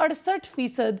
68%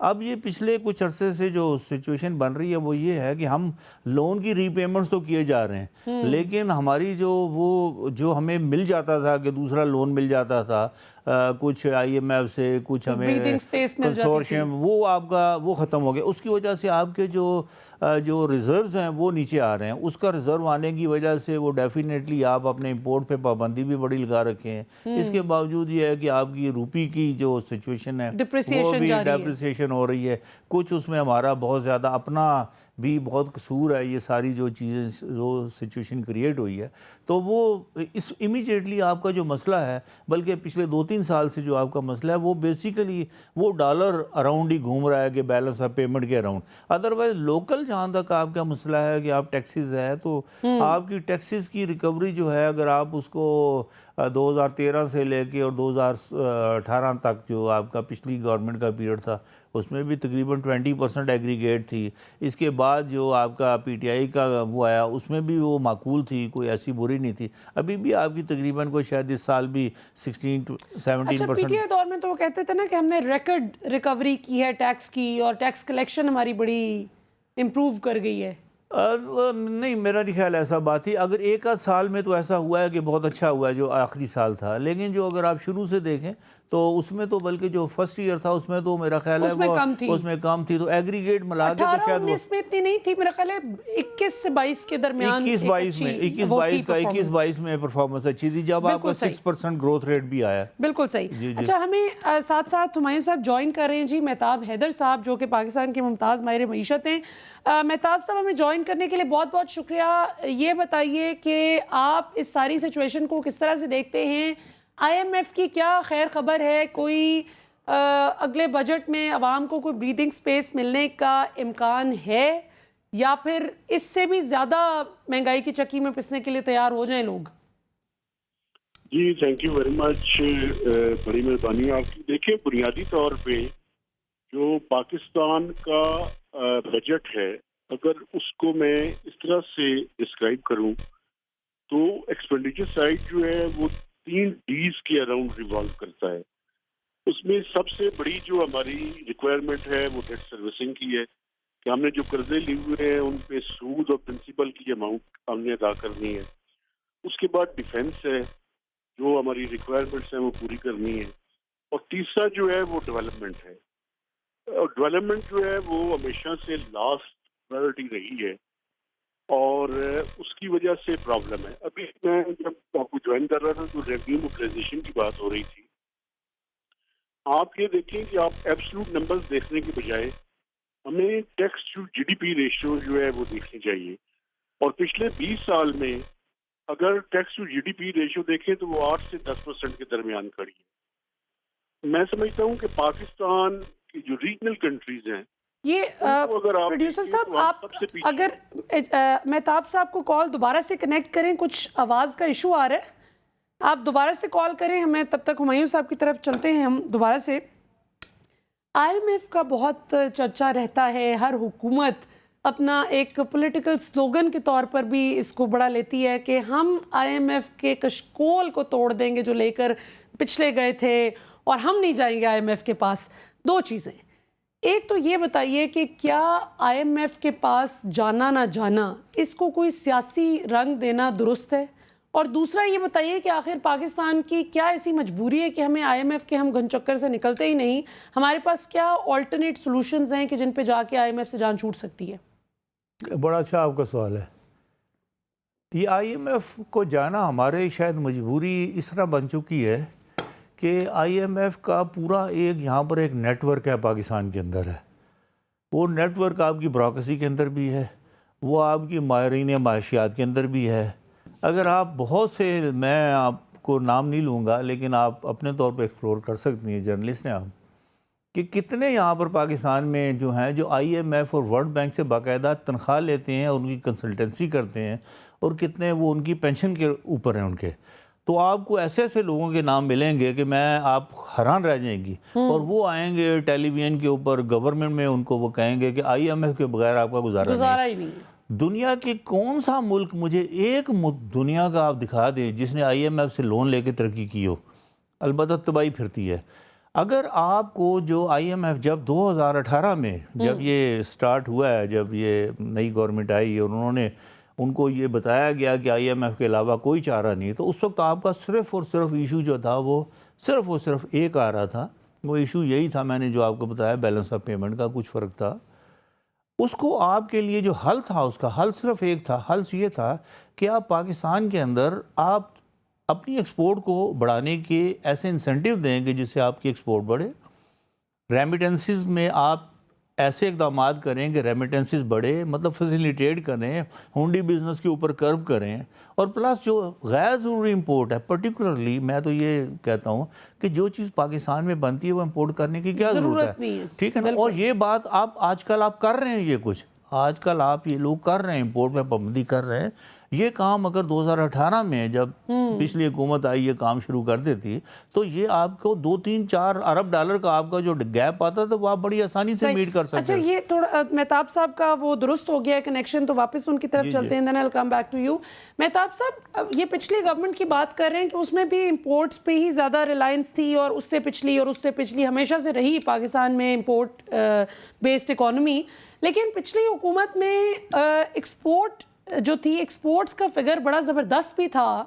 اب یہ پچھلے کچھ عرصے سے جو سچویشن بن رہی ہے وہ یہ ہے کہ ہم لون کی ری پیمنٹس تو کیے جا رہے ہیں، لیکن ہماری جو ہمیں مل جاتا تھا کہ دوسرا لون مل جاتا تھا کچھ آئی ایم ایف سے، کچھ ہمیں کنسورشیم، وہ آپ کا وہ ختم ہو گیا. اس کی وجہ سے آپ کے جو ریزروز ہیں وہ نیچے آ رہے ہیں. اس کا ریزرو آنے کی وجہ سے وہ ڈیفینیٹلی آپ اپنے امپورٹ پہ پابندی بھی بڑی لگا رکھے ہیں. اس کے باوجود یہ ہے کہ آپ کی روپی کی جو سچویشن ہے وہ بھی ڈیپریسیشن ہو رہی ہے. کچھ اس میں ہمارا بہت زیادہ اپنا بھی بہت قصور ہے، یہ ساری جو چیزیں جو سچویشن کریٹ ہوئی ہے. تو وہ اس امیجیٹلی آپ کا جو مسئلہ ہے، بلکہ پچھلے 2-3 سال سے جو آپ کا مسئلہ ہے وہ بیسیکلی وہ ڈالر اراؤنڈ ہی گھوم رہا ہے کہ بیلنس آف پیمنٹ کے اراؤنڈ. ادروائز لوکل جہاں تک آپ کا مسئلہ ہے کہ آپ ٹیکسز ہے تو آپ کی ٹیکسز کی ریکوری جو ہے، اگر آپ اس کو 2013 سے لے کے اور 2018 تک جو آپ کا پچھلی گورنمنٹ کا پیریڈ تھا اس میں بھی تقریباً 20% ایگریگیٹ تھی. اس کے بعد جو آپ کا پی ٹی آئی کا وہ آیا اس میں بھی وہ معقول تھی، کوئی ایسی بری نہیں تھی. ابھی بھی آپ کی تقریباً کوئی شاید اس سال بھی 16-17%. اچھا، پی ٹی آئی دور میں تو وہ کہتے تھے نا کہ ہم نے ریکارڈ ریکوری کی ہے ٹیکس کی، اور ٹیکس کلیکشن ہماری بڑی امپروو کر گئی ہے. نہیں، میرا نہیں خیال ایسا بات تھی. اگر ایک آدھ سال میں تو ایسا ہوا ہے کہ بہت اچھا ہوا ہے جو آخری سال تھا، لیکن جو اگر آپ شروع سے دیکھیں تو اس میں تو بلکہ جو فرسٹ ایئر تھا اس میں تو میرا خیال ہے وہ اس میں کم تھی. تو ایگریگیٹ ملا کے تو شاید 18-19 میں اتنی نہیں تھی، میرا خیال ہے 21 سے 22 کے درمیان 21-22 میں پرفارمنس اچھی تھی جب آپ کا 6% گروتھ ریٹ بھی آیا. بالکل صحیح. اچھا، ہمیں ساتھ ساتھ ہمایوں صاحب جوائن کر رہے ہیں جی مہتاب حیدر صاحب، جو کہ پاکستان کے ممتاز ماہر معیشت ہیں. مہتاب صاحب، ہمیں جوائن کرنے کے لیے بہت بہت شکریہ. یہ بتائیے کہ آپ اس ساری سچویشن کو کس طرح سے دیکھتے ہیں؟ آئی ایم ایف کی کیا خیر خبر ہے؟ کوئی اگلے بجٹ میں عوام کو کوئی بریدنگ سپیس ملنے کا امکان ہے، یا پھر اس سے بھی زیادہ مہنگائی کی چکی میں پسنے کے لیے تیار ہو جائیں لوگ؟ جی تھینک یو ویری مچ، بڑی مہربانی آپ کی. دیکھیں، بنیادی طور پہ جو پاکستان کا بجٹ ہے، اگر اس کو میں اس طرح سے ڈسکرائب کروں تو ایکسپینڈیچر سائڈ جو ہے وہ 3 ڈیز کے اراؤنڈ ریوالو کرتا ہے. اس میں سب سے بڑی جو ہماری ریکوائرمنٹ ہے وہ ڈیٹ سروسنگ کی ہے، کہ ہم نے جو قرضے لیے ہوئے ہیں ان پہ سود اور پرنسپل کی اماؤنٹ ہم نے ادا کرنی ہے. اس کے بعد ڈیفینس ہے، جو ہماری ریکوائرمنٹس ہیں وہ پوری کرنی ہے. اور تیسرا جو ہے وہ ڈیولپمنٹ ہے. اور ڈیولپمنٹ جو ہے وہ ہمیشہ سے لاسٹ پرائرٹی رہی ہے، اور اس کی وجہ سے پرابلم ہے. ابھی میں جب آپ کو جوائن کر رہا تھا تو ریونیو موبلائزیشن کی بات ہو رہی تھی. آپ یہ دیکھیں کہ آپ ایبسلوٹ نمبرز دیکھنے کے بجائے ہمیں tax to G D P ratio جو ہے وہ دیکھنی چاہیے. اور پچھلے 20 سال میں اگر tax to G D P ratio دیکھیں تو وہ 8 سے 10% کے درمیان کھڑی ہے. میں سمجھتا ہوں کہ پاکستان کی جو ریجنل کنٹریز ہیں، یہ پروڈیوسر صاحب، آپ اگر مہتاب صاحب کو کال دوبارہ سے کنیکٹ کریں، کچھ آواز کا ایشو آ رہا ہے، آپ دوبارہ سے کال کریں ہمیں. تب تک ہمایوں صاحب کی طرف چلتے ہیں ہم دوبارہ سے. آئی ایم ایف کا بہت چرچا رہتا ہے، ہر حکومت اپنا ایک پولیٹیکل سلوگن کے طور پر بھی اس کو بڑا لیتی ہے کہ ہم آئی ایم ایف کے کشکول کو توڑ دیں گے جو لے کر پچھلے گئے تھے، اور ہم نہیں جائیں گے آئی ایم ایف کے پاس. 2 چیزیں، ایک تو یہ بتائیے کہ کیا آئی ایم ایف کے پاس جانا نہ جانا، اس کو کوئی سیاسی رنگ دینا درست ہے؟ اور دوسرا یہ بتائیے کہ آخر پاکستان کی کیا ایسی مجبوری ہے کہ ہمیں آئی ایم ایف کے ہم گھن چکر سے نکلتے ہی نہیں؟ ہمارے پاس کیا آلٹرنیٹ سولوشنز ہیں کہ جن پہ جا کے آئی ایم ایف سے جان چھوٹ سکتی ہے؟ بڑا اچھا آپ کا سوال ہے. یہ آئی ایم ایف کو جانا ہمارے شاید مجبوری اس طرح بن چکی ہے کہ آئی ایم ایف کا پورا ایک یہاں پر ایک نیٹ ورک ہے پاکستان کے اندر ہے. وہ نیٹ ورک آپ کی بیوروکریسی کے اندر بھی ہے، وہ آپ کی ماہرین معاشیات کے اندر بھی ہے. اگر آپ بہت سے، میں آپ کو نام نہیں لوں گا لیکن آپ اپنے طور پہ ایکسپلور کر سکتی ہیں، جرنلسٹ ہیں آپ، کہ کتنے یہاں پر پاکستان میں جو ہیں جو آئی ایم ایف اور ورلڈ بینک سے باقاعدہ تنخواہ لیتے ہیں اور ان کی کنسلٹنسی کرتے ہیں، اور کتنے وہ ان کی پینشن کے اوپر ہیں ان کے. تو آپ کو ایسے ایسے لوگوں کے نام ملیں گے کہ آپ حیران رہ جائیں گی. اور وہ آئیں گے ٹیلی ویژن کے اوپر، گورنمنٹ میں ان کو وہ کہیں گے کہ آئی ایم ایف کے بغیر آپ کا گزارا ہی نہیں ہے. دنیا کے کون سا ملک، مجھے ایک دنیا کا آپ دکھا دیں جس نے آئی ایم ایف سے لون لے کے ترقی کی ہو؟ البتہ تباہی پھرتی ہے. اگر آپ کو جو آئی ایم ایف جب 2018 میں جب یہ سٹارٹ ہوا ہے، جب یہ نئی گورنمنٹ آئی اور انہوں نے ان کو یہ بتایا گیا کہ آئی ایم ایف کے علاوہ کوئی چارہ نہیں، تو اس وقت آپ کا صرف اور صرف ایشو جو تھا وہ صرف ایک آ رہا تھا، وہ ایشو یہی تھا، میں نے جو آپ کو بتایا بیلنس آف پیمنٹ کا کچھ فرق تھا۔ اس کو آپ کے لیے جو حل تھا، اس کا حل صرف ایک تھا، حل یہ تھا کہ آپ پاکستان کے اندر آپ اپنی ایکسپورٹ کو بڑھانے کے ایسے انسینٹیو دیں کہ جس سے آپ کی ایکسپورٹ بڑھے، ریمیٹنسز میں آپ ایسے اقدامات کریں کہ ریمیٹنسز بڑھے، مطلب فیسیلیٹیٹ کریں، ہونڈی بزنس کے اوپر کرب کریں، اور پلس جو غیر ضروری امپورٹ ہے، پرٹیکولرلی میں تو یہ کہتا ہوں کہ جو چیز پاکستان میں بنتی ہے وہ امپورٹ کرنے کی کیا ضرورت ہے، ٹھیک ہے نا؟ اور یہ بات آج کل آپ کر رہے ہیں، یہ کچھ آج کل آپ یہ لوگ کر رہے ہیں، امپورٹ میں پابندی کر رہے ہیں۔ یہ کام اگر 2018 میں جب پچھلی حکومت آئی یہ کام شروع کر دیتی تو یہ آپ کو 2-3-4 ارب ڈالر کا آپ کا جو گیپ آتا تھا وہ آپ بڑی آسانی سے میٹ کر سکتے ہیں۔ اچھا، یہ تھوڑا مہتاب صاحب کا وہ درست ہو گیا کنیکشن، تو واپس ان کی طرف چلتے ہیں، then I'll come back to you۔ Mahtab صاحب، یہ پچھلی گورنمنٹ کی بات کر رہے ہیں کہ اس میں بھی امپورٹس پہ ہی زیادہ ریلائنس تھی، اور اس سے پچھلی ہمیشہ سے رہی پاکستان میں امپورٹ بیسڈ اکانومی، لیکن پچھلی حکومت میں ایکسپورٹ جو تھی، ایکسپورٹس کا فگر بڑا زبردست بھی تھا،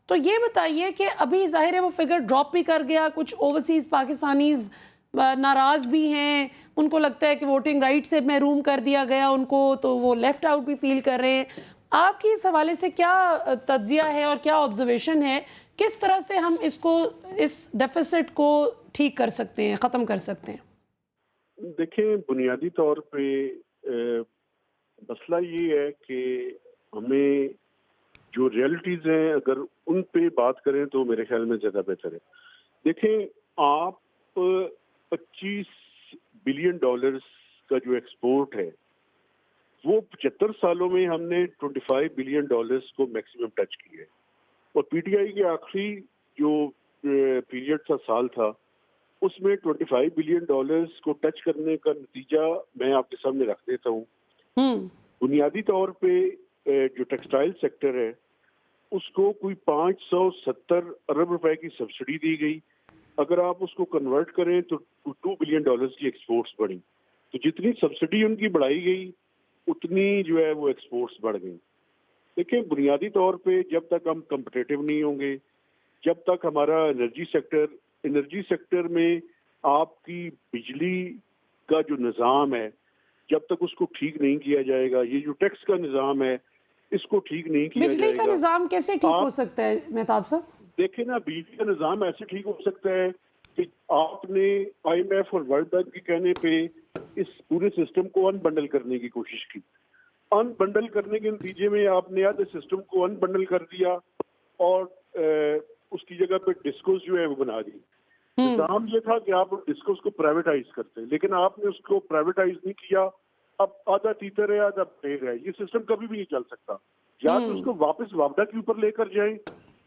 تو یہ بتائیے کہ ابھی ظاہر ہے وہ فگر ڈراپ بھی کر گیا، کچھ اوورسیز پاکستانیز ناراض بھی ہیں، ان کو لگتا ہے کہ ووٹنگ رائٹ سے محروم کر دیا گیا ان کو، تو وہ لیفٹ آؤٹ بھی فیل کر رہے ہیں۔ آپ کی اس حوالے سے کیا تجزیہ ہے اور کیا آبزرویشن ہے، کس طرح سے ہم اس ڈیفیسٹ کو ٹھیک کر سکتے ہیں، ختم کر سکتے ہیں؟ دیکھیں، بنیادی طور پہ مسئلہ یہ ہے کہ ہمیں جو ریئلٹیز ہیں اگر ان پہ بات کریں تو میرے خیال میں زیادہ بہتر ہے۔ دیکھیں، آپ 25 بلین ڈالرز کا جو ایکسپورٹ ہے وہ 75 سالوں میں ہم نے 25 بلین ڈالرز کو میکسیمم ٹچ کیا ہے، اور پی ٹی آئی کے آخری جو پیریڈ تھا، سال تھا، اس میں 25 بلین ڈالرز کو ٹچ کرنے کا نتیجہ میں آپ کے سامنے رکھ دیتا ہوں۔ بنیادی طور پہ جو ٹیکسٹائل سیکٹر ہے اس کو کوئی 570 ارب روپے کی سبسڈی دی گئی، اگر آپ اس کو کنورٹ کریں تو 2 بلین ڈالرز کی ایکسپورٹس بڑھی، تو جتنی سبسڈی ان کی بڑھائی گئی اتنی جو ہے وہ ایکسپورٹس بڑھ گئی۔ دیکھیں، بنیادی طور پہ جب تک ہم کمپٹیٹو نہیں ہوں گے، جب تک ہمارا انرجی سیکٹر میں آپ کی بجلی کا جو نظام ہے جب تک اس کو ٹھیک نہیں کیا جائے گا، یہ جو ٹیکس کا نظام ہے اس کو ٹھیک نہیں کیا جائے گا۔ بجلی کا نظام کیسے ٹھیک ہو سکتا ہے مہتاب صاحب؟ دیکھیں نا، بجلی کا نظام ایسے ٹھیک ہو سکتا ہے کہ آپ نے آئی ایم ایف اور ورلڈ بینک کے کہنے پہ اس پورے سسٹم کو ان بنڈل کرنے کی کوشش کی، ان بنڈل کرنے کے نتیجے میں آپ نے آدھے سسٹم کو ان بنڈل کر دیا اور اس کی جگہ پہ ڈسکوز جو ہے وہ بنا دی۔ نظام یہ تھا کہ آپ ڈسکوز کو پرائیویٹائز کرتے، لیکن آپ نے اس کو پرائیویٹائز نہیں کیا، اب آدھا تیتر ہے آدھا پیر ہے، یہ سسٹم کبھی بھی نہیں چل سکتا۔ یا تو اس کو واپس وابڈا کے اوپر لے کر جائیں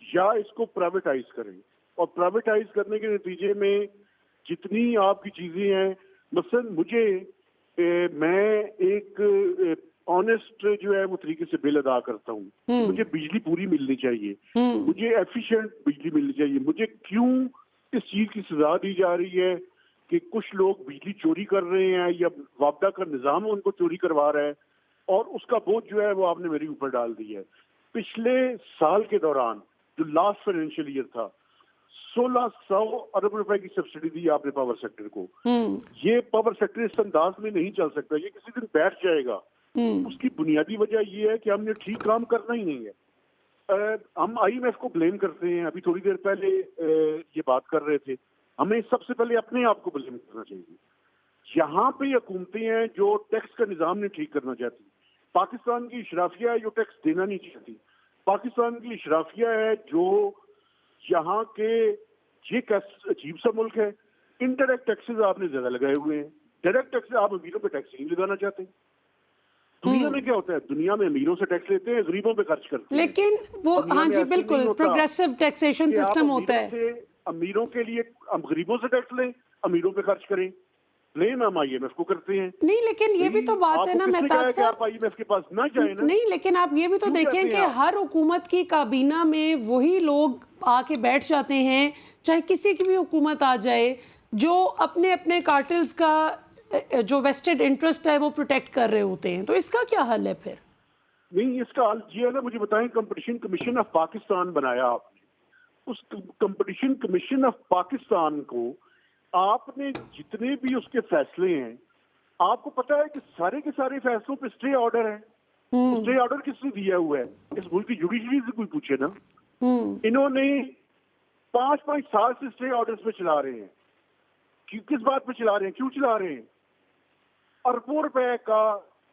یا اس کو پرائیویٹائز کریں، اور پرائیویٹائز کرنے کے نتیجے میں جتنی آپ کی چیزیں ہیں، مثلاً میں ایک آنےسٹ جو ہے وہ طریقے سے بل ادا کرتا ہوں، مجھے بجلی پوری ملنی چاہیے، مجھے ایفیشینٹ بجلی ملنی چاہیے، مجھے کیوں اس چیز کی سزا دی جا رہی ہے کہ کچھ لوگ بجلی چوری کر رہے ہیں یا وابڈا کا نظام ان کو چوری کروا رہا ہے، اور اس کا بوجھ جو ہے وہ آپ نے میرے اوپر ڈال دی ہے۔ پچھلے سال کے دوران جو لاسٹ فائنینشیل ایئر تھا، 1600 ارب روپے کی سبسڈی دی آپ نے پاور سیکٹر کو۔ یہ پاور سیکٹر اس انداز میں نہیں چل سکتا، یہ کسی دن بیٹھ جائے گا۔ اس کی بنیادی وجہ یہ ہے کہ ہم نے ٹھیک کام کرنا ہی نہیں ہے۔ ہم آئی ایم ایف کو بلیم کرتے ہیں، ابھی تھوڑی دیر پہلے یہ بات کر رہے تھے، ہمیں سب سے پہلے اپنے آپ کو بلیم کرنا چاہیے۔ یہاں پہ حکومتیں ہیں جو ٹیکس کا نظام نہیں ٹھیک کرنا چاہتی، پاکستان کی اشرافیہ ہے جو ٹیکس دینا نہیں چاہتی، پاکستان کی اشرافیہ ہے جو یہاں کے، یہ عجیب سا ملک ہے، انڈائریکٹ ٹیکسز آپ نے زیادہ لگائے ہوئے ہیں، ڈائریکٹ ٹیکس آپ امیروں پہ ٹیکس نہیں لگانا چاہتے۔ دنیا میں کیا ہوتا ہے، دنیا میں امیروں سے ٹیکس لیتے ہیں، غریبوں پہ خرچ کرتے ہیں، لیکن وہ ہاں جی بالکل پروگریسو ٹیکسیشن سسٹم ہوتا ہے۔ امیروں کے لیے ہم غریبوں سے ٹیکس لیں، امیروں پہ خرچ کریں، بلیم ہم آئی ایم ایف کو کرتے ہیں۔ نہیں لیکن یہ بھی تو بات ہے نا مہتاب صاحب، آپ آئی ایم ایف کے پاس نہ جائیں نا۔ نہیں لیکن آپ یہ بھی تو دیکھیں کہ ہر حکومت کی کابینہ میں وہی لوگ آ کے بیٹھ جاتے ہیں، چاہے کسی کی بھی حکومت آ جائے، جو اپنے اپنے کارٹلز کا جو ویسٹڈ انٹرسٹ ہے وہ پروٹیکٹ کر رہے ہوتے ہیں. تو اس کا کیا حل ہے پھر؟ نہیں، اس کا حل یہ ہے نا، مجھے بتائیں، کمپٹیشن کمیشن آف پاکستان بنایا آپ نے. اس کمپٹیشن کمیشن آف پاکستان کو آپ نے جتنے بھی اس کے فیصلے ہیں، آپ کو پتا ہے کہ سارے کے سارے فیصلوں پہ اسٹے آرڈر ہے. اسٹے آرڈر کس نے دیا ہوا ہے؟ اس ملک کی جوڈیشری سے کوئی پوچھے نا. انہوں نے 5 سال سے اسٹے آرڈر پہ چلا رہے ہیں. کس بات پہ چلا رہے ہیں؟ کیوں چلا رہے ہیں؟ اربوں روپے کا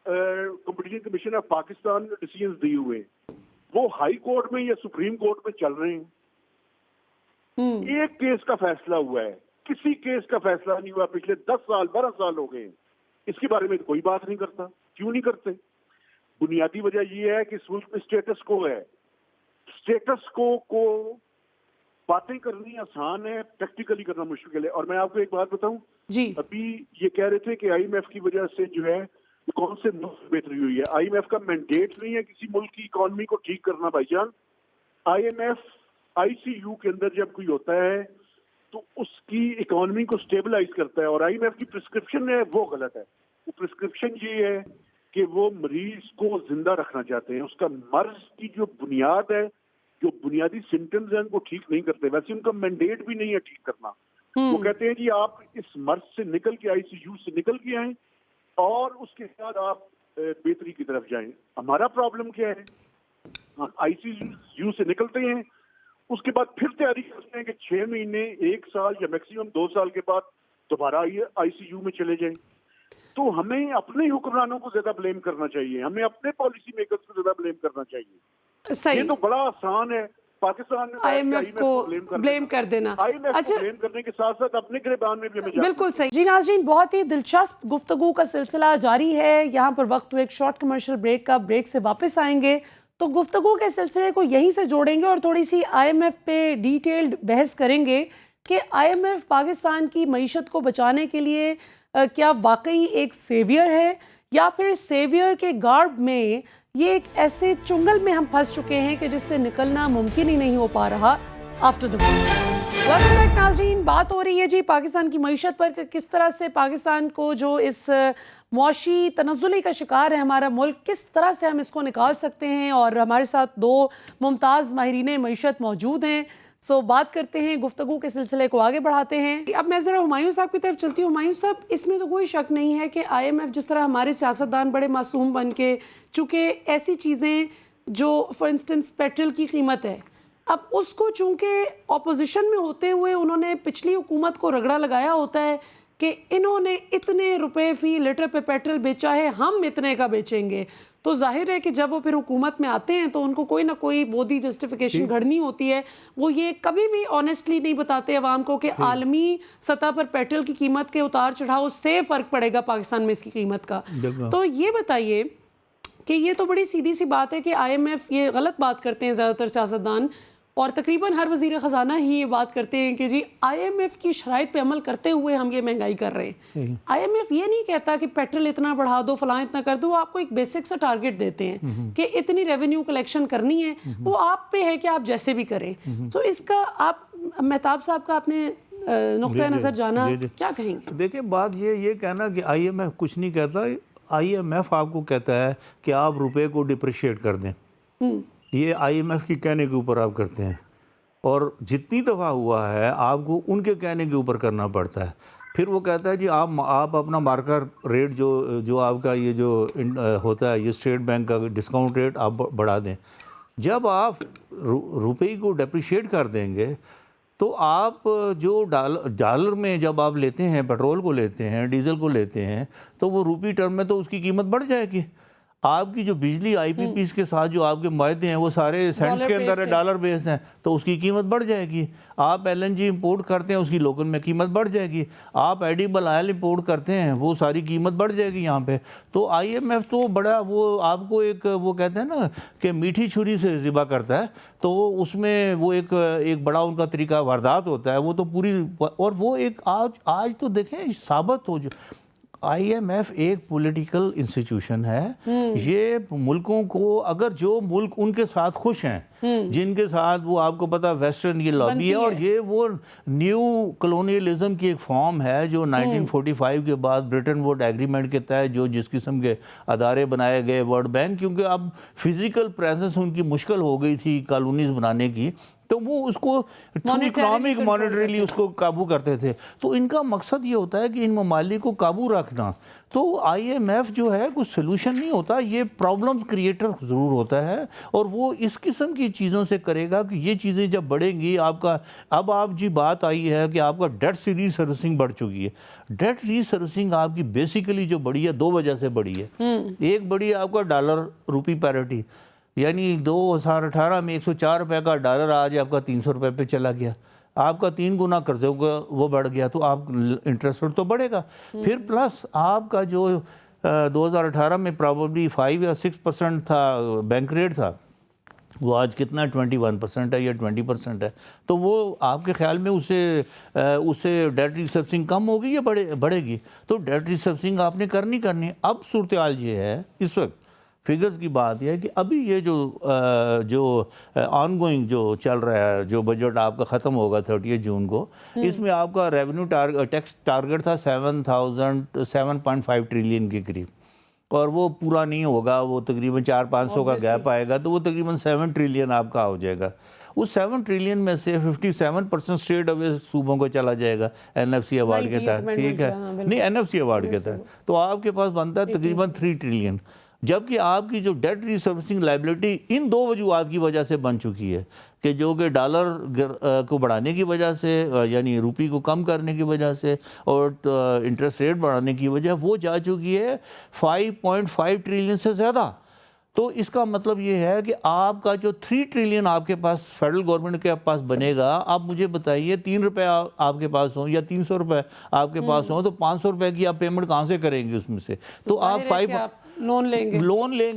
کمپٹیشن کمیشن آف پاکستان نے ڈیسیژنز دیے ہوئے ہیں. وہ ہائی کورٹ میں یا سپریم کورٹ میں چل رہے ہیں. ایک کیس کا فیصلہ ہوا ہے، کسی کیس کا فیصلہ نہیں ہوا. پچھلے 10 سال 12 سال ہو گئے. اس کے بارے میں کوئی بات نہیں کرتا. کیوں نہیں کرتے؟ بنیادی وجہ یہ ہے کہ اس ملک میں اسٹیٹس کو ہے. اسٹیٹس کو باتیں کرنی آسان ہے، پریکٹیکلی کرنا مشکل ہے. اور میں آپ کو ایک بات بتاؤں، جی ابھی یہ کہہ رہے تھے کہ آئی ایم ایف کی وجہ سے جو ہے کون سے ملک بہتری ہوئی ہے. آئی ایم ایف کا مینڈیٹ نہیں ہے کسی ملک کی اکانومی کو ٹھیک کرنا بھائی جان. I M F I C U کے اندر جب کوئی ہوتا ہے تو اس کی اکانومی کو سٹیبلائز کرتا ہے. اور آئی ایم ایف کی پرسکرپشن ہے وہ غلط ہے. وہ پرسکرپشن یہ ہے کہ وہ مریض کو زندہ رکھنا چاہتے ہیں. اس کا مرض کی جو بنیاد ہے، جو بنیادی سمٹمز ہیں، ان کو ٹھیک نہیں کرتے. ویسے ان کا مینڈیٹ بھی نہیں ہے ٹھیک کرنا. وہ کہتے ہیں جی آپ اس مرض سے نکل کے آئی سی یو سے نکل کے آئیں اور اس کے بعد آپ بہتری کی طرف جائیں. ہمارا پرابلم کیا ہے؟ آئی سی یو سے نکلتے ہیں، اس کے بعد پھر تیاری کرتے ہیں کہ 6 مہینے 1 سال یا میکسیمم 2 سال کے بعد دوبارہ آئی سی یو میں چلے جائیں. تو ہمیں اپنے حکمرانوں کو زیادہ بلیم کرنا چاہیے. ہمیں اپنے پالیسی میکرز کو زیادہ بلیم کرنا چاہیے. صحیح. یہ تو بڑا آسان ہے پاکستان میں آئی ایم ایف کو بلیم کر دینا. آئی ایم ایف کو بلیم کرنے کے ساتھ ساتھ اپنے گریبان میں بھی ہمیں جانا. بالکل صحیح. جی ناظرین، بہت ہی دلچسپ گفتگو کا سلسلہ جاری ہے. یہاں پر وقت ایک شارٹ کمرشل بریک کا. بریک سے واپس آئیں گے تو گفتگو کے سلسلے کو یہیں سے جوڑیں گے اور تھوڑی سی آئی ایم ایف پہ ڈیٹیلڈ بحث کریں گے کہ آئی ایم ایف پاکستان کی معیشت کو بچانے کے لیے کیا واقعی ایک سیویئر ہے یا پھر سیویئر کے گارب میں یہ ایک ایسے چنگل میں ہم پھنس چکے ہیں کہ جس سے نکلنا ممکن ہی نہیں ہو پا رہا. After the break welcome back ناظرین. بات ہو رہی ہے جی پاکستان کی معیشت پر کہ کس طرح سے پاکستان کو جو اس معاشی تنزلی کا شکار ہے ہمارا ملک، کس طرح سے ہم اس کو نکال سکتے ہیں. اور ہمارے ساتھ 2 ممتاز ماہرین معیشت موجود ہیں. بات کرتے ہیں، گفتگو کے سلسلے کو آگے بڑھاتے ہیں. اب میں ذرا ہمایوں صاحب کی طرف چلتی ہوں. ہمایوں صاحب، اس میں تو کوئی شک نہیں ہے کہ آئی ایم ایف جس طرح ہمارے سیاستدان بڑے معصوم بن کے، چونکہ ایسی چیزیں جو فار انسٹنس پیٹرول کی قیمت ہے، اب اس کو چونکہ اپوزیشن میں ہوتے ہوئے انہوں نے پچھلی حکومت کو رگڑا لگایا ہوتا ہے کہ انہوں نے اتنے روپے فی لیٹر پہ پیٹرول بیچا ہے، ہم اتنے کا بیچیں گے. تو ظاہر ہے کہ جب وہ پھر حکومت میں آتے ہیں تو ان کو کوئی نہ کوئی بودی جسٹیفیکیشن گھڑنی ہوتی ہے. وہ یہ کبھی بھی آنیسٹلی نہیں بتاتے عوام کو کہ عالمی سطح پر پیٹرول کی قیمت کے اتار چڑھاؤ سے فرق پڑے گا پاکستان میں اس کی قیمت کا. تو یہ بتائیے کہ یہ تو بڑی سیدھی سی بات ہے کہ آئی ایم ایف یہ غلط بات کرتے ہیں زیادہ تر سیاستدان، اور تقریباً ہر وزیر خزانہ ہی یہ بات کرتے ہیں کہ جی آئی ایم ایف کی شرائط پہ عمل کرتے ہوئے ہم یہ مہنگائی کر رہے ہیں. آئی ایم ایف یہ نہیں کہتا کہ پیٹرول اتنا بڑھا دو، فلاں اتنا کر دو. وہ آپ کو ایک بیسک سا ٹارگٹ دیتے ہیں کہ اتنی ریونیو کلیکشن کرنی ہے، وہ آپ پہ ہے کہ آپ جیسے بھی کریں. تو اس کا آپ مہتاب صاحب کا آپ نے نقطۂ نظر جانا، کیا کہیں گے؟ دیکھیں، بات یہ کہنا کہ آئی ایم ایف کچھ نہیں کہتا. آئی ایم ایف آپ کو کہتا ہے کہ آپ روپے کو ڈپریشیٹ کر دیں. یہ آئی ایم ایف کی کہنے کے اوپر آپ کرتے ہیں، اور جتنی دفعہ ہوا ہے آپ کو ان کے کہنے کے اوپر کرنا پڑتا ہے. پھر وہ کہتا ہے جی آپ اپنا مارکر ریٹ جو آپ کا یہ جو ہوتا ہے یہ اسٹیٹ بینک کا ڈسکاؤنٹ ریٹ آپ بڑھا دیں. جب آپ روپے کو ڈپریشیٹ کر دیں گے تو آپ جو ڈالر میں جب آپ لیتے ہیں، پیٹرول کو لیتے ہیں، ڈیزل کو لیتے ہیں، تو وہ روپی ٹرم میں تو اس کی قیمت بڑھ جائے گی. آپ کی جو بجلی آئی پی پیز کے ساتھ جو آپ کے معاہدے ہیں وہ سارے سینٹس کے اندر ڈالر بیس ہیں، تو اس کی قیمت بڑھ جائے گی. آپ ایل این جی امپورٹ کرتے ہیں، اس کی لوکل میں قیمت بڑھ جائے گی. آپ ایڈیبل آئل امپورٹ کرتے ہیں، وہ ساری قیمت بڑھ جائے گی یہاں پہ. تو آئی ایم ایف تو بڑا وہ آپ کو ایک وہ کہتے ہیں نا کہ میٹھی چھری سے ذبح کرتا ہے. تو اس میں وہ ایک بڑا ان کا طریقہ واردات ہوتا ہے. وہ تو پوری، اور وہ ایک آج تو دیکھیں ثابت ہو، جو آئی ایم ایف ایک پولیٹیکل انسٹیٹیوشن ہے. یہ ملکوں کو, اگر جو ملک ان کے ساتھ خوش ہیں, جن کے ساتھ وہ آپ کو پتا ویسٹرن یہ لابی ہے, اور یہ وہ نیو کلونیلزم کی ایک فارم ہے جو 1945 کے بعد برٹن ووڈ ایگریمنٹ کے تحت جو جس قسم کے ادارے بنائے گئے ورلڈ بینک, کیونکہ اب فزیکل پریزنس ان کی مشکل ہو گئی تھی کالونیز بنانے کی, تو وہ اس کو اکنامک مانیٹریلی اس کو قابو کرتے تھے. تو ان کا مقصد یہ ہوتا ہے کہ ان ممالک کو قابو رکھنا. تو آئی ایم ایف جو ہے کوئی سلوشن نہیں ہوتا, یہ پرابلم کریٹر ضرور ہوتا ہے, اور وہ اس قسم کی چیزوں سے کرے گا کہ یہ چیزیں جب بڑھیں گی آپ کا. اب آپ جی بات آئی ہے کہ آپ کا ڈیٹ سے ری سروسنگ بڑھ چکی ہے. ڈیٹ ری سروسنگ آپ کی بیسیکلی جو بڑھی ہے 2 وجہ سے بڑھی ہے. ایک بڑی آپ کا ڈالر روپی پیرٹی, یعنی 2018 میں 104 روپے کا ڈالر آج آپ کا 300 روپے پہ چلا گیا, آپ کا 3 گنا قرضے کا وہ بڑھ گیا, تو آپ انٹرسٹ ریٹ تو بڑھے گا. پھر پلس آپ کا جو 2018 میں پرابیبلی 5 یا 6% تھا بینک ریٹ تھا, وہ آج کتنا 21% ہے یا 20% ہے. تو وہ آپ کے خیال میں اسے ڈیٹ ریسرچنگ کم ہوگی یا بڑھے گی؟ تو ڈیٹ ریسرچنگ آپ نے کرنی. اب صورتحال یہ ہے اس وقت, فگرز کی بات یہ ہے کہ ابھی یہ جو آن گوئنگ جو چل رہا ہے, جو بجٹ آپ کا ختم ہوگا 30 جون کو, اس میں آپ کا ریونیو ٹیکس ٹارگٹ تھا 7.5 ٹریلین کے قریب, اور وہ پورا نہیں ہوگا, وہ تقریباً 400-500 کا گیپ آئے گا, تو وہ تقریباً 7 ٹریلین آپ کا ہو جائے گا. اس 7 ٹریلین میں سے 57% اسٹیٹ اوے صوبوں کو چلا جائے گا این ایف سی ایوارڈ کے تحت, ٹھیک ہے, نہیں این ایف سی ایوارڈ کے تحت, تو آپ کے پاس بنتا ہے تقریباً 3 ٹریلین. جبکہ آپ کی جو ڈیٹ ری سروسنگ لائبلٹی ان 2 وجوہات کی وجہ سے بن چکی ہے, کہ جو کہ ڈالر کو بڑھانے کی وجہ سے, یعنی روپی کو کم کرنے کی وجہ سے, اور انٹرسٹ ریٹ بڑھانے کی وجہ, وہ جا چکی ہے 5.5 ٹریلین سے زیادہ. تو اس کا مطلب یہ ہے کہ آپ کا جو 3 ٹریلین آپ کے پاس فیڈرل گورنمنٹ کے پاس بنے گا, آپ مجھے بتائیے 3 روپے آپ کے پاس ہوں یا 300 روپے آپ کے پاس ہوں, تو 500 روپے کی آپ پیمنٹ کہاں سے کریں گے اس میں سے؟ تو آپ لون لیں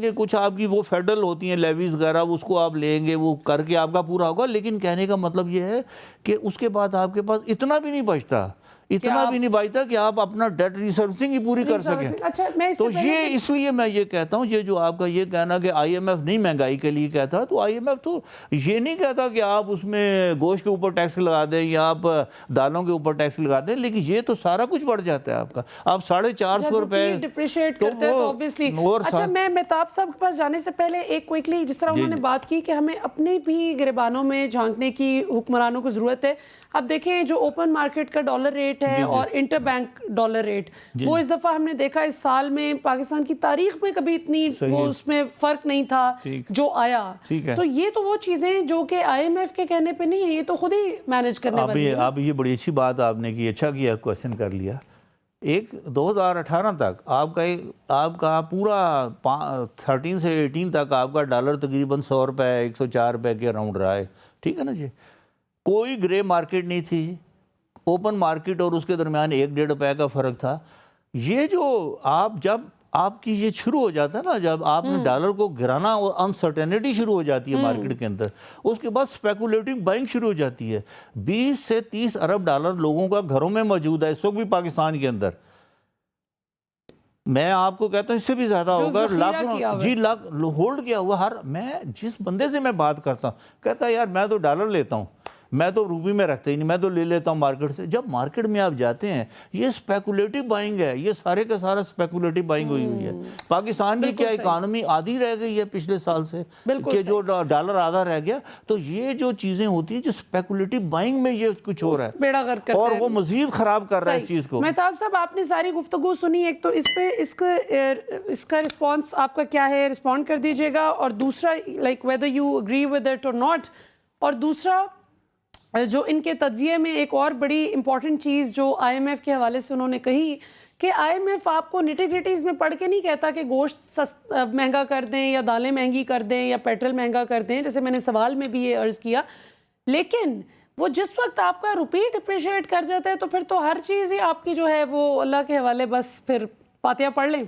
گے, کچھ آپ کی وہ فیڈرل ہوتی ہیں لیویز وغیرہ, اس کو آپ لیں گے, وہ کر کے آپ کا پورا ہوگا. لیکن کہنے کا مطلب یہ ہے کہ اس کے بعد آپ کے پاس اتنا بھی نہیں بچتا کہ آپ اپنا ڈیٹ ریسرچنگ ہی پوری کر سکیں. تو یہ اس لیے میں یہ کہتا ہوں, یہ جو آپ کا یہ کہنا کہ آئی ایم ایف نہیں مہنگائی کے لیے کہتا, تو آئی ایم ایف تو یہ نہیں کہتا کہ آپ اس میں گوشت کے اوپر ٹیکس لگا دیں یا آپ دالوں کے اوپر ٹیکس لگا دیں, لیکن یہ تو سارا کچھ بڑھ جاتا ہے آپ کا. آپ 450 روپے ڈپریشیٹ کرتے ہیں تو obviously. اچھا, میں مہتاب صاحب کے پاس جانے سے پہلے ایک کوئکلی, جس طرح انہوں نے بات کی کہ ہمیں اپنے بھی گریبانوں میں جھانکنے کی حکمرانوں کو ضرورت ہے. اب دیکھیں جو اوپن مارکیٹ کا ڈالر ریٹ ہے اور انٹر بینک ڈالر ریٹ, وہ اس دفعہ ہم نے دیکھا اس سال میں پاکستان کی تاریخ میں کبھی اتنی وہ اس میں فرق نہیں تھا جو آیا. تو یہ تو وہ چیزیں جو کہ آئی ایم ایف کے کہنے پہ نہیں ہے, یہ تو خود ہی مینج کرنے والی ہے. اب یہ بڑی اچھی بات آپ نے کی, اچھا کیا کویسچن کر لیا. 2018 تک آپ کا پورا 13 سے 18 تک آپ کا ڈالر تقریباً 100 روپے 104 روپے کے اراؤنڈ رہا ہے, ٹھیک ہے نا جی. کوئی گرے مارکیٹ نہیں تھی, اوپن مارکیٹ اور اس کے درمیان 1-1.5 روپے کا فرق تھا. یہ جو جب آپ کی یہ شروع ہو جاتا ہے نا, جب آپ نے ڈالر کو گرانا اور انسرٹینٹی شروع ہو جاتی ہے مارکیٹ کے اندر, اس کے بعد اسپیکولیٹنگ بائنگ شروع ہو جاتی ہے. 20 سے 30 ارب ڈالر لوگوں کا گھروں میں موجود ہے اس وقت بھی پاکستان کے اندر. میں آپ کو کہتا ہوں اس سے بھی زیادہ ہوگا, لاکھ ہولڈ کیا ہوا. میں جس بندے سے میں بات کرتا ہوں کہتا ہے یار میں تو ڈالر لیتا ہوں, میں تو روپی میں رکھتا ہی نہیں, میں تو لے لیتا ہوں مارکیٹ سے. جب مارکیٹ میں آپ جاتے ہیں یہ اسپیکولیٹو بائنگ ہے, یہ سارے کا سارا اسپیکولیٹو بائنگ ہوئی ہوئی ہے. پاکستان کی کیا اکانومی آدھی رہ گئی ہے پچھلے سال سے, کہ جو ڈالر آدھا رہ گیا. تو یہ جو چیزیں ہوتی ہیں جو اسپیکولیٹو بائنگ میں یہ کچھ ہو رہا ہے, اور وہ مزید خراب کر رہا ہے اس چیز کو. مہتاب صاحب آپ نے ساری گفتگو سنی, ایک تو اس پہ اس کا رسپانس آپ کا کیا ہے, رسپونڈ کر دیجیے گا. اور دوسرا like whether you agree with it or not. اور دوسرا جو ان کے تجزیے میں ایک اور بڑی امپورٹنٹ چیز جو آئی ایم ایف کے حوالے سے انہوں نے کہی کہ آئی ایم ایف آپ کو نیٹی گریٹیز میں پڑھ کے نہیں کہتا کہ گوشت مہنگا کر دیں یا دالیں مہنگی کر دیں یا پیٹرول مہنگا کر دیں, جیسے میں نے سوال میں بھی یہ عرض کیا. لیکن وہ جس وقت آپ کا روپی ڈپریشیٹ کر جاتا ہے تو پھر تو ہر چیز ہی آپ کی جو ہے وہ اللہ کے حوالے, بس پھر فاتحہ پڑھ لیں.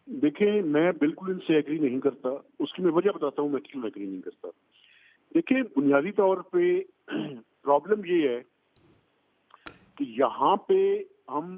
دیکھیں میں بالکل ان سے ایگری نہیں کرتا. اس کی میں وجہ بتاتا ہوں میں کیوں ایگری نہیں کرتا. دیکھیں بنیادی طور پہ پرابلم یہ ہے کہ یہاں پہ ہم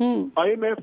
IMF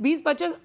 20-25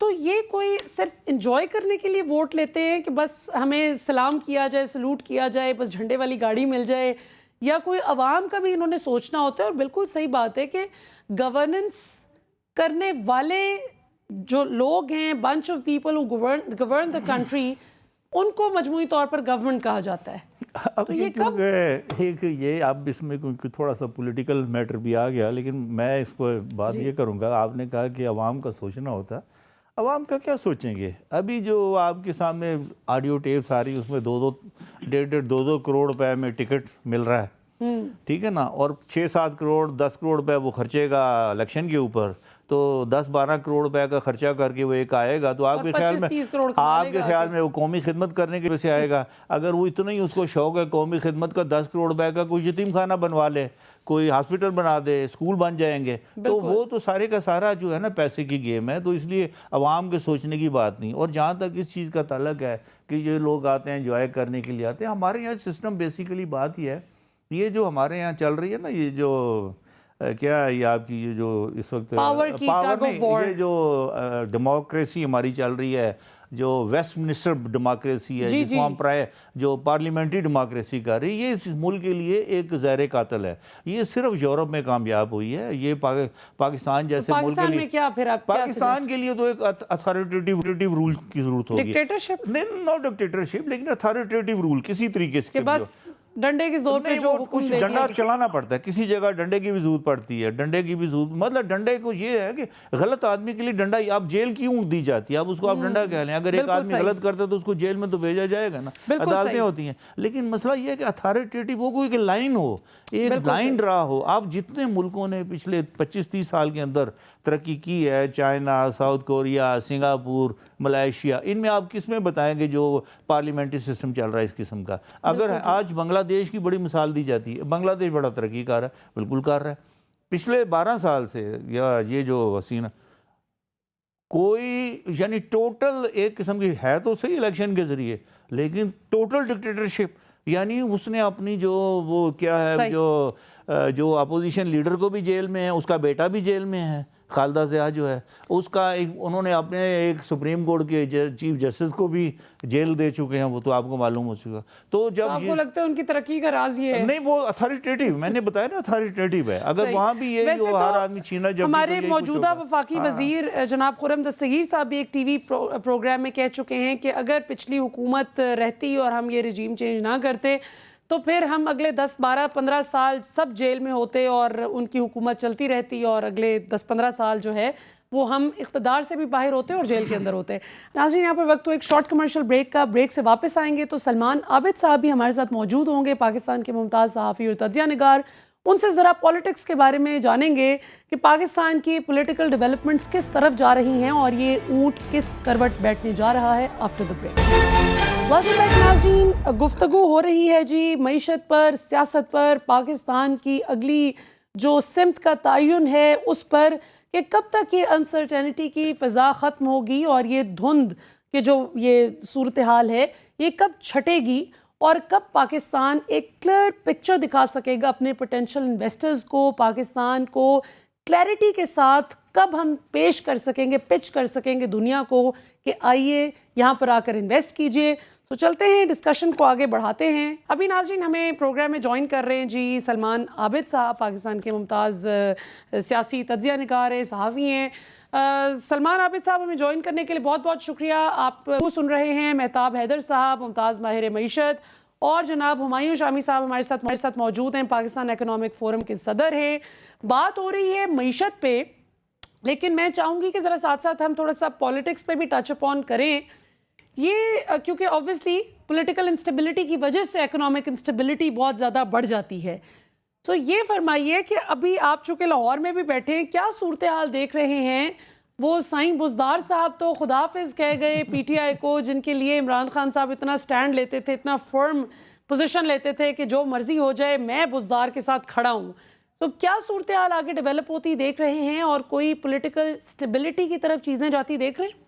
تو یہ کوئی صرف انجوائے کرنے کے لیے ووٹ لیتے ہیں کہ بس ہمیں سلام کیا جائے, سلوٹ کیا جائے, بس جھنڈے والی گاڑی مل جائے, یا کوئی عوام کا بھی انہوں نے سوچنا ہوتا ہے؟ اور بالکل صحیح بات ہے کہ گورننس کرنے والے جو لوگ ہیں, bunch of people who govern the country, ان کو مجموعی طور پر گورنمنٹ کہا جاتا ہے. اب یہ کب ایک یہ اب اس میں تھوڑا سا پولیٹیکل میٹر بھی آ گیا, لیکن میں اس کو بات یہ کروں گا, آپ نے کہا کہ عوام کا سوچنا ہوتا, عوام کا کیا سوچیں گے؟ ابھی جو آپ کے سامنے آڈیو ٹیپس آ رہی ہیں اس میں 2-2 کروڑ روپے میں ٹکٹ مل رہا ہے, ٹھیک ہے نا, اور 6-7 کروڑ 10 کروڑ روپے وہ خرچے گا الیکشن کے اوپر, تو 10-12 کروڑ روپے کا خرچہ کر کے وہ ایک آئے گا, تو آپ کے خیال میں وہ قومی خدمت کرنے کے وجہ سے آئے گا. اگر وہ اتنا ہی اس کو شوق ہے قومی خدمت کا, 10 کروڑ روپے کا کوئی یتیم خانہ بنوا لے, کوئی ہاسپٹل بنا دے, اسکول بن جائیں گے, تو وہ تو سارے کا سارا جو ہے نا پیسے کی گیم ہے. تو اس لیے عوام کے سوچنے کی بات نہیں. اور جہاں تک اس چیز کا تعلق ہے کہ یہ لوگ آتے ہیں انجوائے کرنے کے لیے آتے ہیں, ہمارے یہاں سسٹم بیسیکلی بات ہی ہے, یہ جو ہمارے یہاں چل رہی ہے نا, یہ جو کیا ہے یہ آپ کی یہ جو اس وقت پاور نہیں, یہ جو ڈیموکریسی ہماری چل رہی ہے, جو ویسٹ منسٹر ڈیموکریسی ہے, جس کو ہم جو پارلیمنٹری ڈیموکریسی کر رہی ہے, یہ اس ملک کے لیے ایک زہر قاتل ہے. یہ صرف یورپ میں کامیاب ہوئی ہے, یہ پاکستان جیسے ملک کے لیے, پاکستان کے لیے تو ایک اتھارٹیٹیو رول کی ضرورت ہوگی. ڈکٹیٹرشپ نہیں, نو ڈکٹیٹرشپ, لیکن اتھارٹیٹیو رول کسی طریقے سے, بس ڈنڈے کے زور پہ جو حکم دے ڈنڈا چلانا پڑتا ہے, کسی جگہ ڈنڈے کی بھی ضرورت پڑتی ہے, ڈنڈے کی بھی ضرورت, مطلب ڈنڈے کو یہ ہے کہ غلط آدمی کے لیے ڈنڈا, آپ جیل کیوں دی جاتی ہے, اب اس کو آپ ڈنڈا کہہ لیں, اگر ایک آدمی غلط کرتا ہے تو اس کو جیل میں تو بھیجا جائے گا نا, عدالتیں ہوتی ہیں. لیکن مسئلہ یہ ہے کہ اتھارٹیٹیو وہ کوئی لائن ہو, ایک لائن ڈرا ہو. آپ جتنے ملکوں نے پچھلے 25-30 سال کے اندر ترقی کی ہے, China, south Korea, Singapore, Malaysia, ان میں آپ کس میں بتائیں گے جو پارلیمنٹری سسٹم چل رہا ہے اس قسم کا؟ اگر آج بنگلہ دیش کی بڑی مثال دی جاتی ہے, بنگلہ دیش بڑا ترقی کار ہے, بالکل کر رہا ہے. پچھلے 12 سال سے یا یہ جو حسینہ کوئی یعنی ٹوٹل ایک قسم کی ہے تو صحیح الیکشن کے ذریعے, لیکن ٹوٹل ڈکٹیٹرشپ, یعنی اس نے اپنی جو وہ کیا ہے جو اپوزیشن لیڈر کو بھی جیل میں ہے, اس کا بیٹا بھی جیل میں ہے, خالدہ ضیاء جو ہے, اس کا انہوں نے اپنے ایک سپریم کورٹ کے چیف جسٹس کو بھی جیل دے چکے ہیں, وہ تو آپ کو معلوم ہو چکا. تو جب آپ کو لگتا ہے ان کی ترقی کا راز یہ ہے؟ نہیں, وہ اتھارٹیٹیو, میں نے بتایا نا اتھارٹیٹیو ہے. اگر وہاں بھی یہ جو ہر آدمی چھینا, جب ہمارے موجودہ وفاقی وزیر جناب خرم دستگیر صاحب بھی ایک ٹی وی پروگرام میں کہہ چکے ہیں کہ اگر پچھلی حکومت رہتی اور ہم یہ رجیم چینج نہ کرتے تو پھر ہم اگلے 10, 12, 15 سال سب جیل میں ہوتے اور ان کی حکومت چلتی رہتی, اور اگلے 10-15 سال جو ہے وہ ہم اقتدار سے بھی باہر ہوتے اور جیل کے اندر ہوتے. ناظرین, یہاں پر وقت تو ایک شارٹ کمرشل بریک کا, بریک سے واپس آئیں گے تو سلمان عابد صاحب بھی ہمارے ساتھ موجود ہوں گے, پاکستان کے ممتاز صحافی اور تجزیہ نگار. ان سے ذرا پولیٹکس کے بارے میں جانیں گے کہ پاکستان کی پولیٹیکل ڈیولپمنٹس کس طرف جا رہی ہیں اور یہ اونٹ کس کروٹ بیٹھنے جا رہا ہے. After the break welcome back ناظرین. گفتگو ہو رہی ہے جی معیشت پر, سیاست پر, پاکستان کی اگلی جو سمت کا تعین ہے اس پر, کہ کب تک یہ انسرٹینٹی کی فضا ختم ہوگی اور یہ دھند کہ جو یہ صورتحال ہے یہ کب چھٹے گی, اور کب پاکستان ایک کلیئر پکچر دکھا سکے گا اپنے پوٹینشیل انویسٹرز کو, پاکستان کو کلیئرٹی کے ساتھ کب ہم پیش کر سکیں گے, پچ کر سکیں گے دنیا کو کہ آئیے یہاں پر آ کر انویسٹ کیجئے. تو چلتے ہیں ڈسکشن کو آگے بڑھاتے ہیں. ابھی ناظرین ہمیں پروگرام میں جوائن کر رہے ہیں جی سلمان عابد صاحب, پاکستان کے ممتاز سیاسی تجزیہ نگار ہیں, صحافی ہیں. سلمان عابد صاحب ہمیں جوائن کرنے کے لیے بہت بہت شکریہ. آپ سن رہے ہیں مہتاب حیدر صاحب, ممتاز ماہر معیشت, اور جناب ہمایوں شامی صاحب ہمارے ساتھ موجود ہیں, پاکستان اکنامک فورم کے صدر ہیں. بات ہو رہی ہے معیشت پہ, لیکن میں چاہوں گی کہ ذرا ساتھ ساتھ ہم تھوڑا سا پولیٹکس پہ بھی ٹچ اپ آن کریں. یہ کیونکہ آبویسلی پولیٹیکل انسٹیبلٹی کی وجہ سے اکنامک انسٹیبلٹی بہت زیادہ بڑھ جاتی ہے. تو یہ فرمائیے کہ ابھی آپ چونکہ لاہور میں بھی بیٹھے ہیں, کیا صورتحال دیکھ رہے ہیں؟ وہ سائیں بزدار صاحب تو خداحافظ کہہ گئے پی ٹی آئی کو, جن کے لیے عمران خان صاحب اتنا سٹینڈ لیتے تھے, اتنا فرم پوزیشن لیتے تھے کہ جو مرضی ہو جائے میں بزدار کے ساتھ کھڑا ہوں. تو کیا صورتحال آگے ڈیولپ ہوتی دیکھ رہے ہیں, اور کوئی پولیٹیکل اسٹیبلٹی کی طرف چیزیں جاتی دیکھ رہے ہیں؟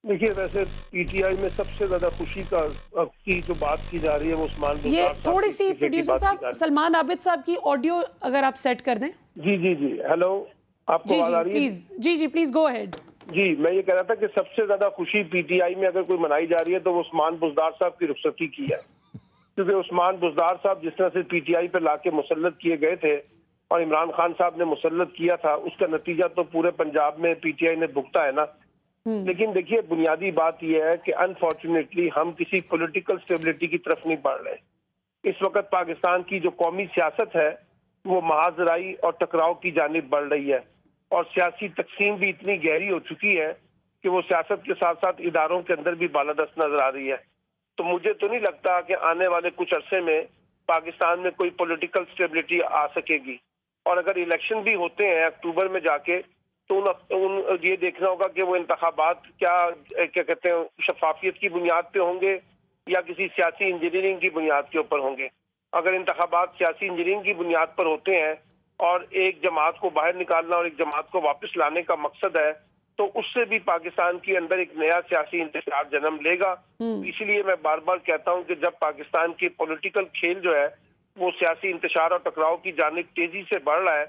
دیکھیے, ویسے پی ٹی آئی میں سب سے زیادہ خوشی کی جو بات کی جا ری ہے وہ عثمان بزدار. یہ تھوڑی سی پروڈیوسر صاحب سلمان عابد صاحب کی آڈیو اگر آپ سیٹ کر دیں. جی, ہیلو, آپ کو آواز آ رہی ہے؟ جی پلیز گو اہیڈ. جی میں یہ کہہ رہا تھا کہ سب سے زیادہ خوشی پی ٹی آئی میں اگر کوئی منائی جا رہی ہے تو وہ عثمان بزدار صاحب کی رخصتی کی ہے، کیونکہ عثمان بزدار صاحب جس طرح سے پی ٹی آئی پہ لا کے مسلط کیے گئے تھے اور عمران خان صاحب نے مسلط کیا تھا، اس کا نتیجہ تو پورے پنجاب میں پی ٹی آئی نے بھگتا ہے نا۔ لیکن دیکھیے بنیادی بات یہ ہے کہ انفارچونیٹلی ہم کسی پولیٹیکل سٹیبلٹی کی طرف نہیں بڑھ رہے۔ اس وقت پاکستان کی جو قومی سیاست ہے وہ محاذرائی اور ٹکراؤ کی جانب بڑھ رہی ہے، اور سیاسی تقسیم بھی اتنی گہری ہو چکی ہے کہ وہ سیاست کے ساتھ ساتھ اداروں کے اندر بھی بالادست نظر آ رہی ہے۔ تو مجھے تو نہیں لگتا کہ آنے والے کچھ عرصے میں پاکستان میں کوئی پولیٹیکل سٹیبلٹی آ سکے گی، اور اگر الیکشن بھی ہوتے ہیں اکتوبر میں جا کے تو یہ دیکھنا ہوگا کہ وہ انتخابات کیا کہتے ہیں شفافیت کی بنیاد پہ ہوں گے یا کسی سیاسی انجینئرنگ کی بنیاد کے اوپر ہوں گے۔ اگر انتخابات سیاسی انجینئرنگ کی بنیاد پر ہوتے ہیں اور ایک جماعت کو باہر نکالنا اور ایک جماعت کو واپس لانے کا مقصد ہے تو اس سے بھی پاکستان کے اندر ایک نیا سیاسی انتشار جنم لے گا۔ اسی لیے میں بار بار کہتا ہوں کہ جب پاکستان کی پولیٹیکل کھیل جو ہے وہ سیاسی انتشار اور ٹکراؤ کی جانب تیزی سے بڑھ رہا ہے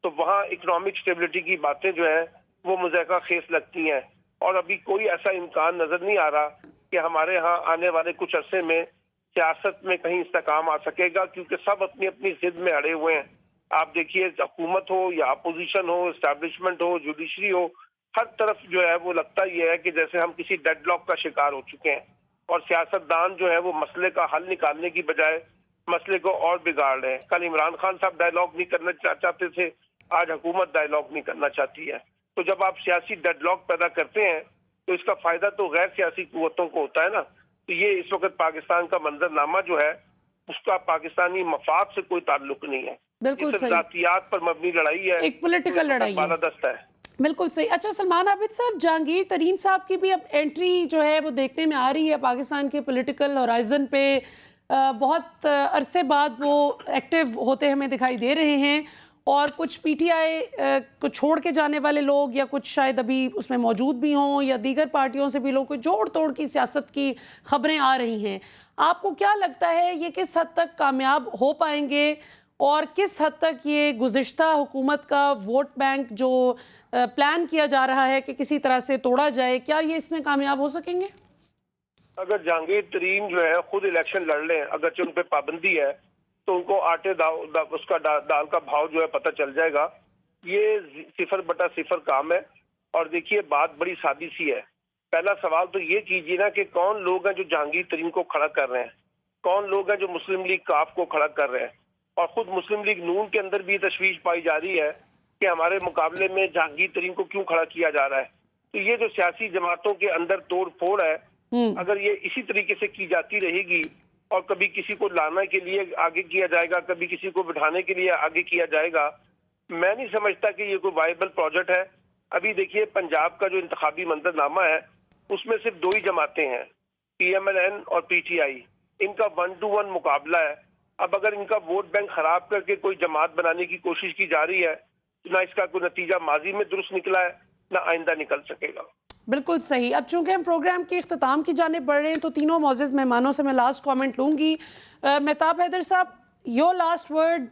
تو وہاں اکنامک سٹیبلٹی کی باتیں جو ہیں وہ مضحکہ خیز لگتی ہیں، اور ابھی کوئی ایسا امکان نظر نہیں آ رہا کہ ہمارے ہاں آنے والے کچھ عرصے میں سیاست میں کہیں استحکام آ سکے گا، کیونکہ سب اپنی اپنی ضد میں اڑے ہوئے ہیں۔ آپ دیکھیے حکومت ہو یا اپوزیشن ہو، اسٹیبلشمنٹ ہو، جوڈیشری ہو، ہر طرف جو ہے وہ لگتا یہ ہے کہ جیسے ہم کسی ڈیڈ لاک کا شکار ہو چکے ہیں، اور سیاستدان جو ہے وہ مسئلے کا حل نکالنے کی بجائے مسئلے کو اور بگاڑ رہے ہیں۔ کل عمران خان صاحب ڈائیلاگ نہیں کرنا چاہتے تھے، آج حکومت ڈائیلاگ نہیں کرنا چاہتی ہے۔ تو جب آپ سیاسی ڈیڈ لاک پیدا کرتے ہیں تو اس کا فائدہ تو غیر سیاسی قوتوں کو ہوتا ہے نا۔ تو یہ اس وقت پاکستان کا منظرنامہ جو ہے اس کا پاکستانی مفاد سے کوئی تعلق نہیں ہے، بالکل یہ صحیح، ذاتیات پر مبنی لڑائی ہے، ایک پولیٹیکل لڑائی ہے، بالادست ہے۔ بالکل صحیح۔ اچھا سلمان عابد صاحب، جہانگیر ترین صاحب کی بھی اب انٹری جو ہے وہ دیکھنے میں آ رہی ہے پاکستان کے پولیٹیکل ہورائزن پہ، بہت عرصے بعد وہ ایکٹیو ہوتے ہمیں دکھائی دے رہے ہیں، اور کچھ پی ٹی آئی کو چھوڑ کے جانے والے لوگ یا کچھ شاید ابھی اس میں موجود بھی ہوں یا دیگر پارٹیوں سے بھی لوگ کوئی جوڑ توڑ کی سیاست کی خبریں آ رہی ہیں۔ آپ کو کیا لگتا ہے یہ کس حد تک کامیاب ہو پائیں گے، اور کس حد تک یہ گزشتہ حکومت کا ووٹ بینک جو پلان کیا جا رہا ہے کہ کسی طرح سے توڑا جائے، کیا یہ اس میں کامیاب ہو سکیں گے؟ اگر جہانگیر ترین جو ہے خود الیکشن لڑ لیں، اگرچہ ان پہ پابندی ہے، تو ان کو آٹے اس کا دال کا بھاؤ جو ہے پتہ چل جائے گا۔ یہ 0/0 کام ہے، اور دیکھیے بات بڑی سادی سی ہے۔ پہلا سوال تو یہ کیجیے نا کہ کون لوگ ہیں جو جہانگیر ترین کو کھڑا کر رہے ہیں، کون لوگ ہیں جو مسلم لیگ کاف کو کھڑا کر رہے ہیں، اور خود مسلم لیگ نون کے اندر بھی تشویش پائی جا رہی ہے کہ ہمارے مقابلے میں جہانگیر ترین کو کیوں کھڑا کیا جا رہا ہے۔ تو یہ جو سیاسی جماعتوں کے اندر توڑ پھوڑ ہے، اگر یہ اسی طریقے سے کی جاتی رہے گی اور کبھی کسی کو لانے کے لیے آگے کیا جائے گا، کبھی کسی کو بٹھانے کے لیے آگے کیا جائے گا، میں نہیں سمجھتا کہ یہ کوئی وائبل پروجیکٹ ہے۔ ابھی دیکھیے پنجاب کا جو انتخابی منظرنامہ ہے اس میں صرف 2 ہی جماعتیں ہیں، پی ایم ایل این اور پی ٹی آئی، ان کا 1 to 1 مقابلہ ہے۔ اب اگر ان کا ووٹ بینک خراب کر کے کوئی جماعت بنانے کی کوشش کی جا رہی ہے تو نہ اس کا کوئی نتیجہ ماضی میں درست نکلا ہے نہ آئندہ نکل سکے گا۔ بالکل صحیح۔ اب چونکہ ہم پروگرام کے اختتام کی جانب بڑھ رہے ہیں تو تینوں معزز مہمانوں سے میں لاسٹ کامنٹ لوں گی۔ مہتاب حیدر صاحب، یور لاسٹ ورڈ،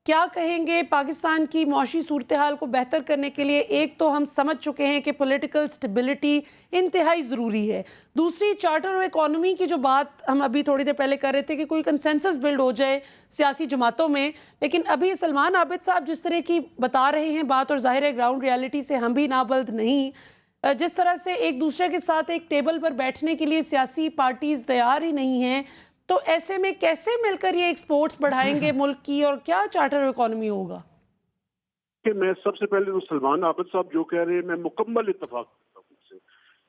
کیا کہیں گے پاکستان کی معاشی صورتحال کو بہتر کرنے کے لیے؟ ایک تو ہم سمجھ چکے ہیں کہ پولیٹیکل سٹیبلٹی انتہائی ضروری ہے، دوسری چارٹر اور اکانومی کی جو بات ہم ابھی تھوڑی دیر پہلے کر رہے تھے کہ کوئی کنسنسس بلڈ ہو جائے سیاسی جماعتوں میں، لیکن ابھی سلمان عابد صاحب جس طرح کی بتا رہے ہیں بات، اور ظاہر ہے گراؤنڈ ریالٹی سے ہم بھی نابلد نہیں، جس طرح سے ایک دوسرے کے ساتھ ایک ٹیبل پر بیٹھنے کے لیے سیاسی پارٹیز تیار ہی نہیں ہیں، تو ایسے میں کیسے مل کر یہ ایکسپورٹس بڑھائیں گے ملک کی، اور کیا چارٹر اکانومی ہوگا؟ کہ میں سب سے پہلے تو سلمان عابد صاحب جو کہہ رہے ہیں میں مکمل اتفاق کرتا ہوں ان سے،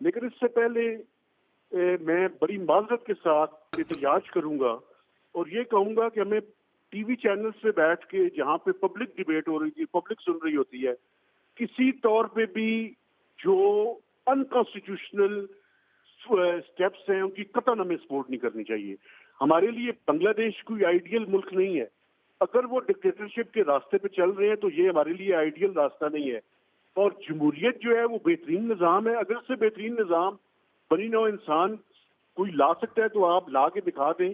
لیکن اس سے پہلے میں بڑی معذرت کے ساتھ احتجاج کروں گا اور یہ کہوں گا کہ ہمیں ٹی وی چینلز پہ بیٹھ کے جہاں پہ پبلک ڈیبیٹ ہو رہی تھی، پبلک سن رہی ہوتی ہے، کسی طور پہ بھی جو انکانسٹیٹیوشنل سٹیپس ہیں ان کی قطعاً ہمیں سپورٹ نہیں کرنی چاہیے۔ ہمارے لیے بنگلہ دیش کوئی آئیڈیل ملک نہیں ہے، اگر وہ ڈکٹیٹرشپ کے راستے پہ چل رہے ہیں تو یہ ہمارے لیے آئیڈیل راستہ نہیں ہے، اور جمہوریت جو ہے وہ بہترین نظام ہے۔ اگر سے بہترین نظام بنی نوع انسان کوئی لا سکتا ہے تو آپ لا کے دکھا دیں۔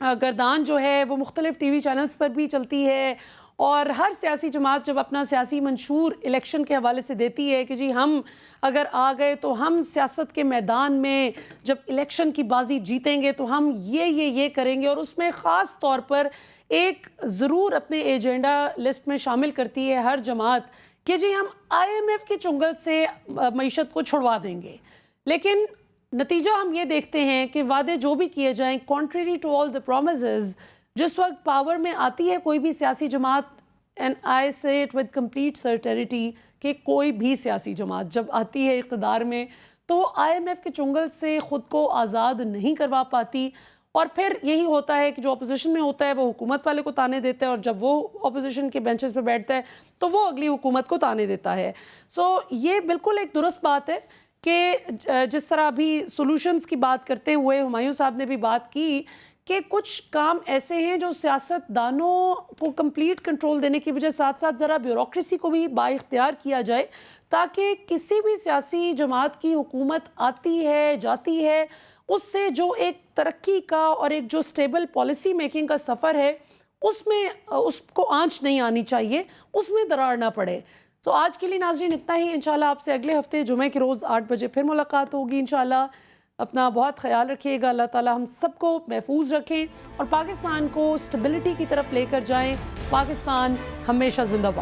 گردان جو ہے وہ مختلف ٹی وی چینلز پر بھی چلتی ہے، اور ہر سیاسی جماعت جب اپنا سیاسی منشور الیکشن کے حوالے سے دیتی ہے کہ جی ہم اگر آ گئے تو ہم سیاست کے میدان میں جب الیکشن کی بازی جیتیں گے تو ہم یہ کریں گے، اور اس میں خاص طور پر ایک ضرور اپنے ایجنڈا لسٹ میں شامل کرتی ہے ہر جماعت کہ جی ہم IMF کے چنگل سے معیشت کو چھڑوا دیں گے. لیکن نتیجہ ہم یہ دیکھتے ہیں کہ وعدے جو بھی کیے جائیں contrary to all the promises، جس وقت پاور میں آتی ہے کوئی بھی سیاسی جماعت، and I say it with complete certainty کہ کوئی بھی سیاسی جماعت جب آتی ہے اقتدار میں تو وہ IMF کے چنگل سے خود کو آزاد نہیں کروا پاتی، اور پھر یہی ہوتا ہے کہ جو اپوزیشن میں ہوتا ہے وہ حکومت والے کو تانے دیتا ہے، اور جب وہ اپوزیشن کے بینچز پہ بیٹھتا ہے تو وہ اگلی حکومت کو تانے دیتا ہے. سو یہ بالکل ایک درست بات ہے کہ جس طرح ابھی سولوشنز کی بات کرتے ہوئے ہمایوں صاحب نے بھی بات کی کہ کچھ کام ایسے ہیں جو سیاست دانوں کو کمپلیٹ کنٹرول دینے کی وجہ ساتھ ساتھ ذرا بیوروکریسی کو بھی با اختیار کیا جائے، تاکہ کسی بھی سیاسی جماعت کی حکومت آتی ہے جاتی ہے اس سے جو ایک ترقی کا اور ایک جو سٹیبل پالیسی میکنگ کا سفر ہے اس میں اس کو آنچ نہیں آنی چاہیے، اس میں درار نہ پڑے. تو آج کے لیے ناظرین اتنا ہی. انشاءاللہ آپ سے اگلے ہفتے جمعہ کے روز 8 بجے پھر ملاقات ہوگی انشاءاللہ. اپنا بہت خیال رکھیے گا. اللہ تعالی ہم سب کو محفوظ رکھیں اور پاکستان کو اسٹیبلٹی کی طرف لے کر جائیں. پاکستان ہمیشہ زندہ باد.